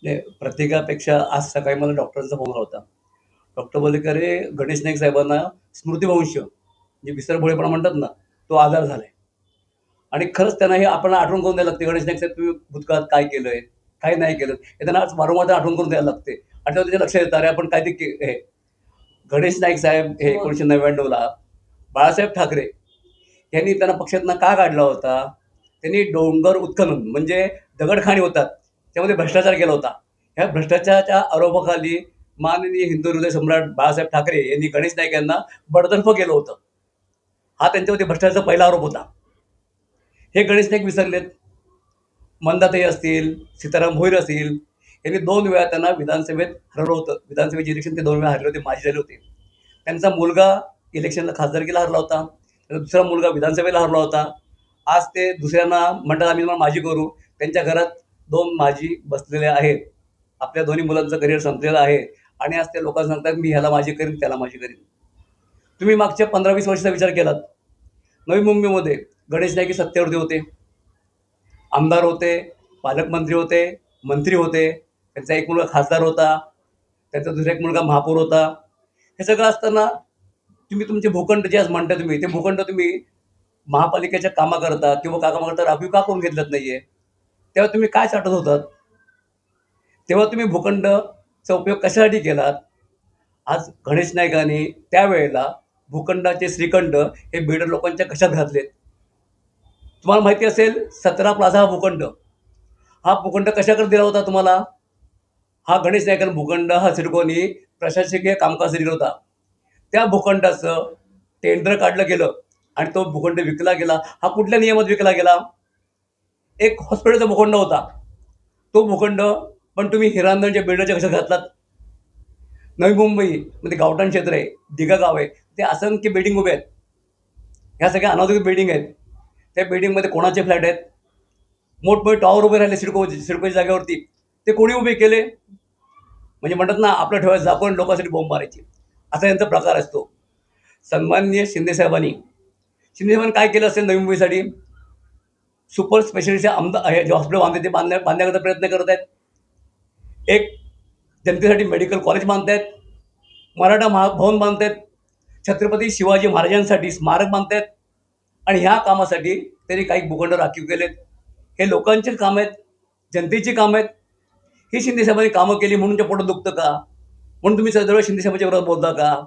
नाही, प्रत्येकापेक्षा आज सकाळी मला डॉक्टरांचा फोन आला होता. डॉक्टर बोलले, की "अरे, गणेश नाईक साहेबांना स्मृतिभ्रंश, जे विसरभोळेपणा म्हणतात ना, तो आजार झालाय." आणि खरंच त्यांना हे आपण आठवण करून द्यायला लागते, "गणेश नाईक साहेब, तुम्ही भूतकाळात काय केलंय, काय नाही केलं." हे त्यांना आज वारंवार आठवण करून द्यायला लागते. आणि तेव्हा त्याच्या लक्षात येतं, "अरे, आपण काय ते हे." गणेश नाईक साहेब हे 1999 ला बाळासाहेब ठाकरे यांनी त्यांना पक्षातनं का काढला होता? त्यांनी डोंगर उत्खनन म्हणजे दगडखाणी होतात, त्यामध्ये भ्रष्टाचार केला होता. ह्या भ्रष्टाचाराच्या आरोपाखाली माननीय हिंदू हृदय सम्राट बाळासाहेब ठाकरे यांनी गणेश नाईक यांना बडतर्फ केलं होतं. हा त्यांच्यावरती भ्रष्टाचाराचा पहिला आरोप होता. हे गणेश नाईक विसरलेत. मंदाताई असतील, सीताराम भोईर असतील, यांनी 2 वेळा त्यांना विधानसभेत हरवलं होतं. विधानसभेचे इलेक्शन ते 2 वेळा हरले होते, माजी झाले होते. त्यांचा मुलगा इलेक्शनला खासदारकीला हरला होता. त्याचा दुसरा मुलगा विधानसभेला हरला होता. आज ते दुसऱ्यांना म्हणतात, आम्ही तुम्हाला माजी करू. त्यांच्या घरात 2 माजी बसलेले आहेत. आपल्या दोन्ही मुलांचं करिअर संपलेलं आहे आणि आज ते लोकांना सांगतात, मी ह्याला माजी करीन, त्याला माजी करीन. तुम्ही मागच्या 15-20 वर्षाचा विचार केलात. नवी मुंबईमध्ये गणेश नाईक हे सत्तेवरती होते. आमदार होते, पालकमंत्री होते, मंत्री होते. त्यांचा एक मुलगा खासदार होता. त्यांचा दुसरा एक मुलगा महापौर होता. हे सगळं असताना तुम्ही तुमचे भूखंड जे आज म्हणता तुम्ही, ते भूखंड तुम्ही महापालिकेच्या कामाकरता किंवा कामाकरता राखीव का करून घेतलेत नाहीये? तेव्हा तुम्ही काय चाटत होतात? तेव्हा तुम्ही भूखंडचा उपयोग कशासाठी केलात? आज गणेश नाईकांनी त्यावेळेला भूखंडाचे श्रीखंड हे बिल्डर लोकांच्या कशात घातलेत? तुम्हाला माहिती असेल 17 प्लाझा हा भूखंड. हा भूखंड कशाकडे दिला होता तुम्हाला? हा गणेश नाईकांना भूखंड हा सिडकोनी प्रशासकीय कामकाज दिला होता. त्या भूखंडाचं टेंडर काढलं गेलं आणि तो भूखंड विकला गेला. हा कुठल्या नियमात विकला गेला? एक हॉस्पिटलचा भूखंड होता. तो भूखंड पण तुम्ही हिरानंदच्या बिल्डरच्या कशात घातलात? नवी मुंबईमध्ये गावठाण क्षेत्र आहे, दिघा गाव आहे. ते असंख्य बिल्डिंग उभे आहेत. ह्या सगळ्या अनधिकृत बिल्डिंग आहेत. त्या बिल्डिंगमध्ये कोणाचे फ्लॅट आहेत? मोठमोठे टॉवर उभे राहिले सिडकोच्या जागेवरती. ते कोणी उभे केले? म्हणजे म्हणतात ना, आपलं ठेवायचं झाकून लोकांसाठी बॉम्ब मारायचे. असा यांचा प्रकार असतो. सन्माननीय शिंदेसाहेबांनी काय केलं असेल नवी मुंबईसाठी? सुपर स्पेशालिटी हे जे हॉस्पिटल बांधते ते बांधण्याकरता प्रयत्न करत आहेत. एक जनतेसाठी मेडिकल कॉलेज बांधतायत, मराठा महाभवन बांधतायत, छत्रपती शिवाजी महाराजांसाठी स्मारक बांधतायत आणि ह्या कामासाठी त्यांनी काही भूखंड राखीव केलेत. हे लोकांची कामं आहेत, जनतेची कामं आहेत. ही शिंदेसाहेबांनी कामं केली म्हणून ते पोटात दुखतं का? म्हणून तुम्ही सदैव शिंदेसाहेबांच्या विरोधात बोलता का?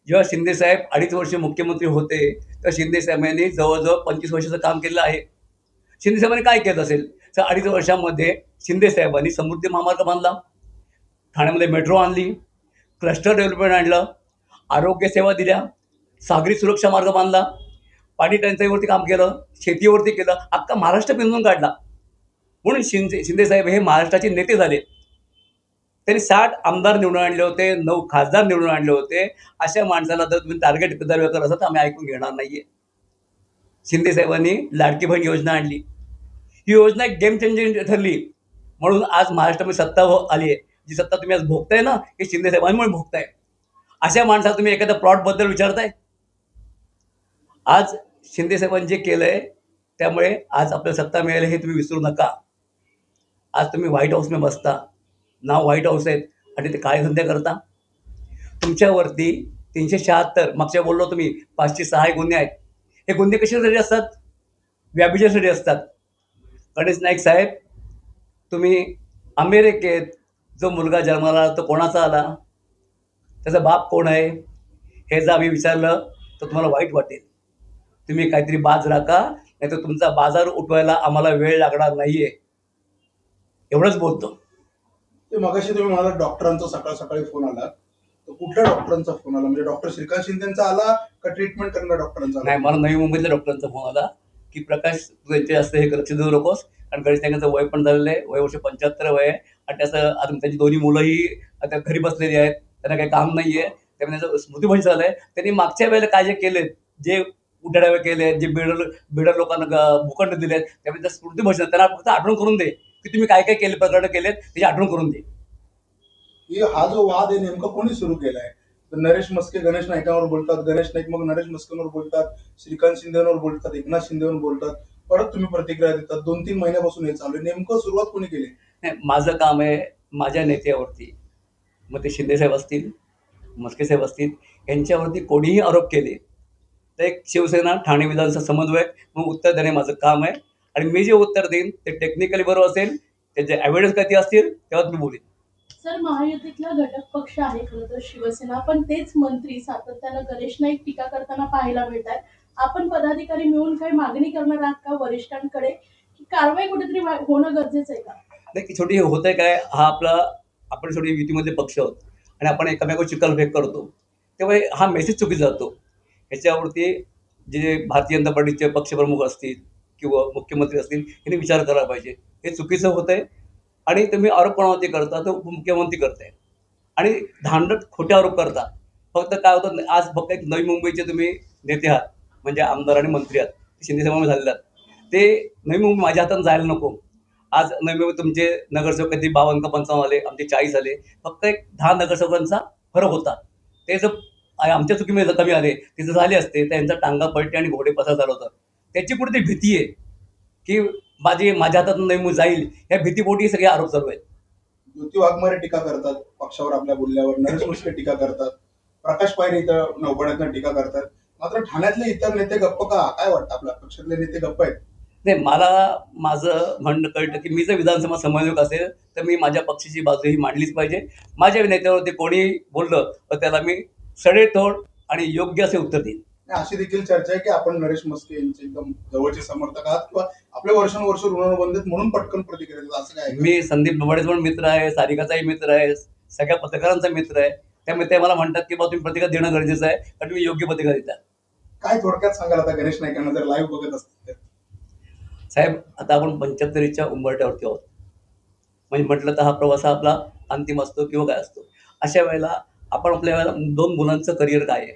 जेव्हा शिंदेसाहेब 2.5 वर्ष मुख्यमंत्री होते, तर शिंदेसाहेबांनी जवळ-जवळ 25 वर्षाचं काम केलेलं आहे. शिंदेसाहेबांनी काय केलं असेल? तर 2.5 वर्षामध्ये शिंदेसाहेबांनी समृद्धी महामार्ग बांधला, ठाण्यामध्ये मेट्रो आणली, क्लस्टर डेव्हलपमेंट आणलं, आरोग्य सेवा दिल्या, सागरी सुरक्षा मार्ग बांधला, पाणी टंचाईवरती काम केलं, शेतीवरती केलं, अख्खा महाराष्ट्र पिंजून काढला. म्हणून शिंदेसाहेब हे महाराष्ट्राचे नेते झाले. त्यांनी 60 आमदार निवडून आणले होते, 9 खासदार निवडून आणले होते. अशा माणसाला जर तुम्ही टार्गेट करत असाल तर आम्ही ऐकून घेणार नाहीये. शिंदेसाहेबांनी लाडकी बहीण योजना आणली. ही योजना एक गेम चेंजर ठरली. म्हणून आज महाराष्ट्रामध्ये सत्ता आली आहे. जी सत्ता तुम्ही आज भोगताय ना, हे शिंदेसाहेबांमुळे भोगताय. अशा माणसाला तुम्ही एखाद्या प्लॉटबद्दल विचारताय? आज शिंदेसाहेबांनी जे केलंय, त्यामुळे आज आपल्याला सत्ता मिळाली हे तुम्ही विसरू नका. आज तुम्ही व्हाईट हाऊसमध्ये बसता. नाव व्हाईट हाऊस आहेत आणि ते काय धंदे करता? तुमच्यावरती 376 मागच्या बोललो तुम्ही 506 हे गुन्हे आहेत. हे गुन्हे कशासाठी असतात? व्याभिचारासाठी असतात. गणेश नाईक साहेब, तुम्ही अमेरिकेत जो मुलगा जन्माला आला तो कोणाचा आला? त्याचा बाप कोण आहे? हे जर आम्ही विचारलं तर तुम्हाला वाईट वाटेल. तुम्ही काहीतरी बाज राखा, नाहीतर तुमचा बाजार उठवायला आम्हाला वेळ लागणार नाहीये. एवढंच बोलतो. ते मगाशी तुम्ही म्हणाला डॉक्टरांचा सकाळ सकाळी फोन आला, तर कुठल्या डॉक्टरांचा फोन आला? म्हणजे डॉक्टर श्रीकांत शिंदेचा आला का ट्रीटमेंट करणाऱ्या डॉक्टरांचा आला? नाही, मला नवी मुंबईतल्या डॉक्टरांचा फोन आला, की "प्रकाश, तू यांचे जास्त हे लक्ष देऊ नकोस." कारण गणेश नाईकांचं वय पण झालेलं आहे. वर्ष 75 वय आहे आणि त्याचं अजून त्यांची दोन्ही मुलंही आता घरी बसलेली आहेत. त्यांना काही काम नाहीये. त्यामुळे त्यांचं स्मृतिभ्रंश झालंय. त्यांनी मागच्या वेळेला काय जे केलेत, जे उठाडावे केले, जे बिल्डर लोकांना भूखंड दिलेत, त्यामुळे त्या स्मृतिभ्रंश त्यांना फक्त आठवण करून दे, की तुम्ही काय काय केले, प्रकरणं केलेत, त्याची आठवण करून दे. की हा जो वाद आहे नेमका कोणी सुरू केलाय? तर नरेश मस्के गणेश नाईकांवर बोलतात, गणेश नाईक मग नरेश मस्केंवर बोलतात, श्रीकांत शिंदेवर बोलतात, एकनाथ शिंदेवर बोलतात, परत तुम्ही प्रतिक्रिया देतात. 2-3 महिन्यापासून हे चालू आहे. नेमकं सुरुवात कोणी केली? नाही, माझं काम आहे माझ्या नेत्यावरती, मग ते शिंदेसाहेब असतील, म्हस्केसाहेब असतील, यांच्यावरती कोणीही आरोप केले तर एक शिवसेना ठाणे विधानसभा समन्वयक म्हणून उत्तर देणे माझं काम आहे. आणि मी जे उत्तर देईन ते टेक्निकली बरोबर असेल, त्याचे एव्हिडन्स काही असतील तेव्हाच मी बोलेन. सर, महायुतीतला घटक पक्ष आहे खरं तर शिवसेना, पण तेच मंत्री सातत्यानं गणेश नाईक टीका करताना पाहायला मिळत आहेत. आपण पदाधिकारी मिळून काही मागणी करणार आहात का वरिष्ठांकडे, की कारवाई कुठेतरी होणं गरजेचं आहे का? नाही की शेवटी होतंय काय, हा आपला आपण शेवटी युतीमधले पक्ष आहोत आणि आपण एकमेकावर चिखलफेक करतो, तेव्हा हा मेसेज चुकीचा जातो. ह्याच्यावरती जे भारतीय जनता पार्टीचे पक्षप्रमुख असतील किंवा मुख्यमंत्री असतील यांनी विचार करायला पाहिजे. हे चुकीचं होतंय आणि तुम्ही आरोप कोणावरती करता, तर उपमुख्यमंत्री करताय आणि धांडट खोटे आरोप करता. फक्त काय होतं, आज फक्त एक नवी मुंबईचे तुम्ही नेते आहात, म्हणजे आमदार आणि मंत्री आहात, शिंदेसाहेबांमध्ये झालेले आहात. ते नवी मुंबई माझ्या हातानं जायला नको. आज नवी मुंबई तुमचे नगरसेवक कधी 52 का 55 आले, आमचे 40 आले. फक्त एक 10 नगरसेवकांचा फरक होता. ते जर आमच्या चुकीमुळे जर कमी आले, ते जर झाले असते तर यांचा टांगा पलटी आणि घोडे पसार झालं होतं. त्याची कुठेतरी भीती आहे, की माझ्या हातातून नवी मुंबई जाईल, या भीतीपोटी सगळे आरोप चालू आहेत. ज्योती वाघमारे टीका करतात पक्षावर आपल्या बोलल्यावर, नरेश मुश्के टीका करतात, प्रकाश पायरे इथं नौबण्यातनं टीका करतात. मात्र ठाण्यातले इतर नेते गप्प का? काय वाटतं, आपल्या पक्षातले नेते गप्प आहेत? नाही, मला माझं म्हणणं कळतं, की मी जर विधानसभा समन्वयक असेल तर मी माझ्या पक्षाची बाजू ही मांडलीच पाहिजे. माझ्या नेत्यावरती कोणी बोललं तर त्याला मी सडेतोड आणि योग्य असे उत्तर देईन. आणि अशी देखील चर्चा आहे की आपण नरेश म्हस्के यांचे एकदम जवळचे समर्थक आहात किंवा आपले वर्षानुवर्ष ऋणानुबंधित म्हणून पटकन प्रतिक्रिया देतात, असं काय आहे का? मी संदीप बबाडेचा पण मित्र आहे, सारिकाचाही मित्र आहे, सगळ्या पत्रकारांचा मित्र आहे. त्यामुळे ते मला म्हणतात की बा तुम्ही प्रतिक्रिया देणं गरजेचं आहे, कारण तुम्ही योग्य प्रतिक्रिया देता. काय थोडक्यात सांगाल आता गणेश नाईकांना जर लाईव्ह बघत असतील तर? साहेब, आता आपण 75च्या उंबरठ्यावरती आहोत. म्हणजे म्हटलं तर हा प्रवास हा आपला अंतिम असतो किंवा काय असतो. अशा वेळेला आपण आपल्या वेळेला 2 मुलांचं करिअर काय आहे,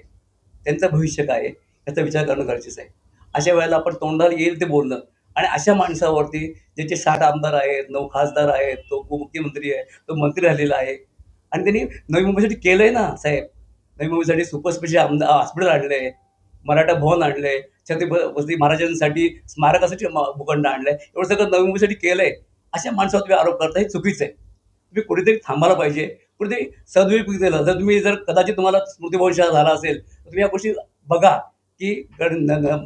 त्यांचं भविष्य काय आहे, याचा विचार करणं गरजेचं आहे. अशा वेळेला आपण तोंडाला येईल ते बोलणं आणि अशा माणसावरती ज्याचे 60 आमदार आहेत, 9 खासदार आहेत, तो उपमुख्यमंत्री आहे, तो मंत्री झालेला आहे आणि त्यांनी नवी मुंबईसाठी केलंय ना साहेब. नवी मुंबईसाठी सुपर स्पेशल हॉस्पिटल आणलंय, मराठा भवन आणलंय, छत्रपती महाराजांसाठी स्मारकासाठी भूखंड आणलंय. एवढं सगळं नवी मुंबईसाठी केलंय. अशा माणसावर तुम्ही आरोप करता, हे चुकीचं आहे. तुम्ही कुठेतरी थांबायला पाहिजे. कुठेतरी सदुपयोग केला. जर तुम्ही कदाचित तुम्हाला स्मृतिभ्रंश झाला असेल, तर तुम्ही या गोष्टी बघा, की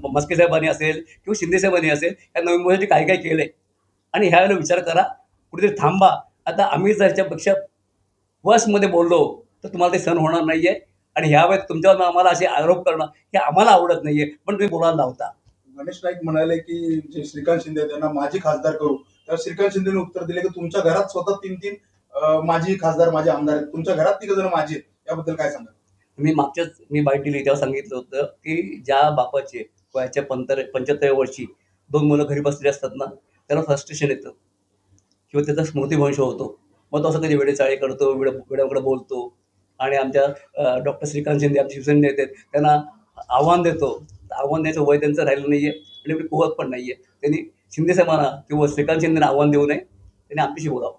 म्हस्के साहेबांनी असेल किंवा शिंदे साहेबांनी असेल, या नवी मुंबईसाठी काय काय केलंय आणि ह्यावेळेला विचार करा. कुठेतरी थांबा. आता आम्ही जर ह्याच्यापेक्षा वर्स्टमध्ये बोललो, तर तुम्हाला ते सहन होणार नाहीये आणि ह्यावेळेस तुमच्यावर आम्हाला असे आरोप करणं हे आम्हाला आवडत नाहीये, पण तुम्ही बोलायला लावता. गणेश नाईक म्हणाले की जे श्रीकांत शिंदे आहेत, त्यांना माजी खासदार करू. तर श्रीकांत शिंदेने उत्तर दिले की तुमच्या घरात स्वतः 3-3 माजी खासदार, माझे आमदार आहेत. तुमच्या घरात 3 जण माजी आहेत. याबद्दल काय सांगाल? मी बाईट दिली तेव्हा सांगितलं होतं, की ज्या बापाचे वयाच्या 75व्या वर्षी 2 मुलं घरी बसलेली असतात ना, त्याला फ्रस्ट्रेशन येतं किंवा त्याचा स्मृतिभ्रंश होतो. मग तो असं कधी वेडेचाळे करतो, वेड्यावाकडं बोलतो आणि आमच्या डॉक्टर श्रीकांत शिंदे आमचे शिवसेना नेते आहेत, त्यांना आव्हान देतो. आव्हान द्यायचं वय त्यांचं राहिलं नाहीये आणि एवढी कुवत पण नाहीये. त्यांनी शिंदे साहेबांना किंवा श्रीकांत शिंदेना आव्हान देऊ नये. त्यांनी आमच्याशी बोलावं.